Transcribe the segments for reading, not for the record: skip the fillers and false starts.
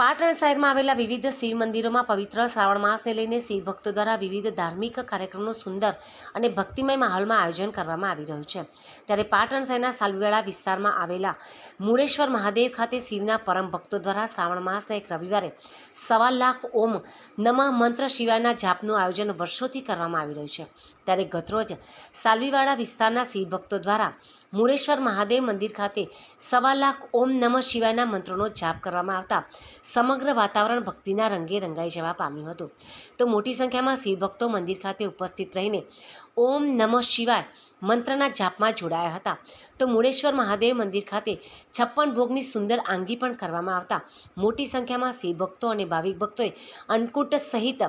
પાટણ શહેરમાં આવેલા વિવિધ શિવ મંદિરોમાં પવિત્ર શ્રાવણ માસને લઈને શિવ ભક્તો દ્વારા વિવિધ ધાર્મિક કાર્યક્રમોનું સુંદર અને ભક્તિમય માહોલમાં આયોજન કરવામાં આવી રહ્યું છે। ત્યારે પાટણ શહેરના સાલવીવાડા વિસ્તારમાં આવેલા મુરેશ્વર મહાદેવ ખાતે શિવના પરમ ભક્તો દ્વારા શ્રાવણ માસના એક રવિવારે 1.25 લાખ ઓમ નમઃ મંત્ર શિવાયના જાપનું આયોજન વર્ષોથી કરવામાં આવી રહ્યું છે। ત્યારે ગતરોજ સાલવીવાડા વિસ્તારના શિવ ભક્તો દ્વારા મુરેશ્વર મહાદેવ મંદિર ખાતે 1.25 લાખ ઓમ નમઃ શિવાયના મંત્રોનો જાપ કરવામાં આવતા સમગ્ર વાતાવરણ ભક્તિના રંગે રંગાઈ જવા પામ્યું હતું। તો મોટી સંખ્યામાં શિવ ભક્તો મંદિર ખાતે ઉપસ્થિત રહીને ઓમ નમઃ શિવાય મંત્રના જાપમાં જોડાયા હતા। તો મુરેશ્વર મહાદેવ મંદિર ખાતે 56 ભોગની સુંદર આંગી પણ કરવામાં આવતા મોટી સંખ્યામાં શિવ ભક્તો અને ભાવિક ભક્તોએ અન્નકૂટ સહિત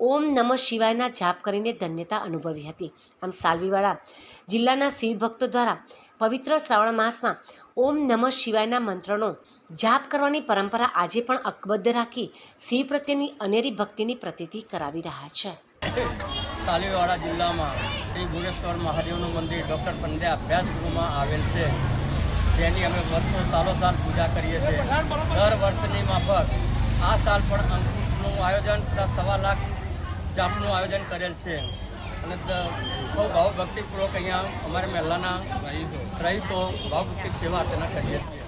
ઓમ નમઃ શિવાયના જાપ કરીને ધન્યતા અનુભવી હતી। આમ સાલવીવાડા જિલ્લાના શિવ ભક્તો દ્વારા પવિત્ર શ્રાવણ માસમાં ઓમ નમઃ શિવાયના મંત્રનો જાપ કરવાની પરંપરા આજે પણ અકબદ્ધ રાખી શિવ પ્રત્યેની અનેરી ભક્તિની પ્રતીતિ કરાવી રહ્યા છે। સાલવીવાડા જિલ્લામાં શ્રી મુરેશ્વર મહાદેવનું મંદિર ડૉક્ટર પંડ્યા અભ્યાસગૃહમાં આવેલ છે, જેની અમે વર્ષો સાલો સાલ પૂજા કરીએ છીએ। દર વર્ષની માફક આ સાલ પણ અંકુટનું આયોજન તથા 1.25 લાખ જાપનું આયોજન કરેલ છે અને સૌ ભાવભક્તિપૂર્વક અહીંયા અમારા મહેલાના રહીશો ભાવભક્તિ સેવા અર્ચના કરીએ છીએ।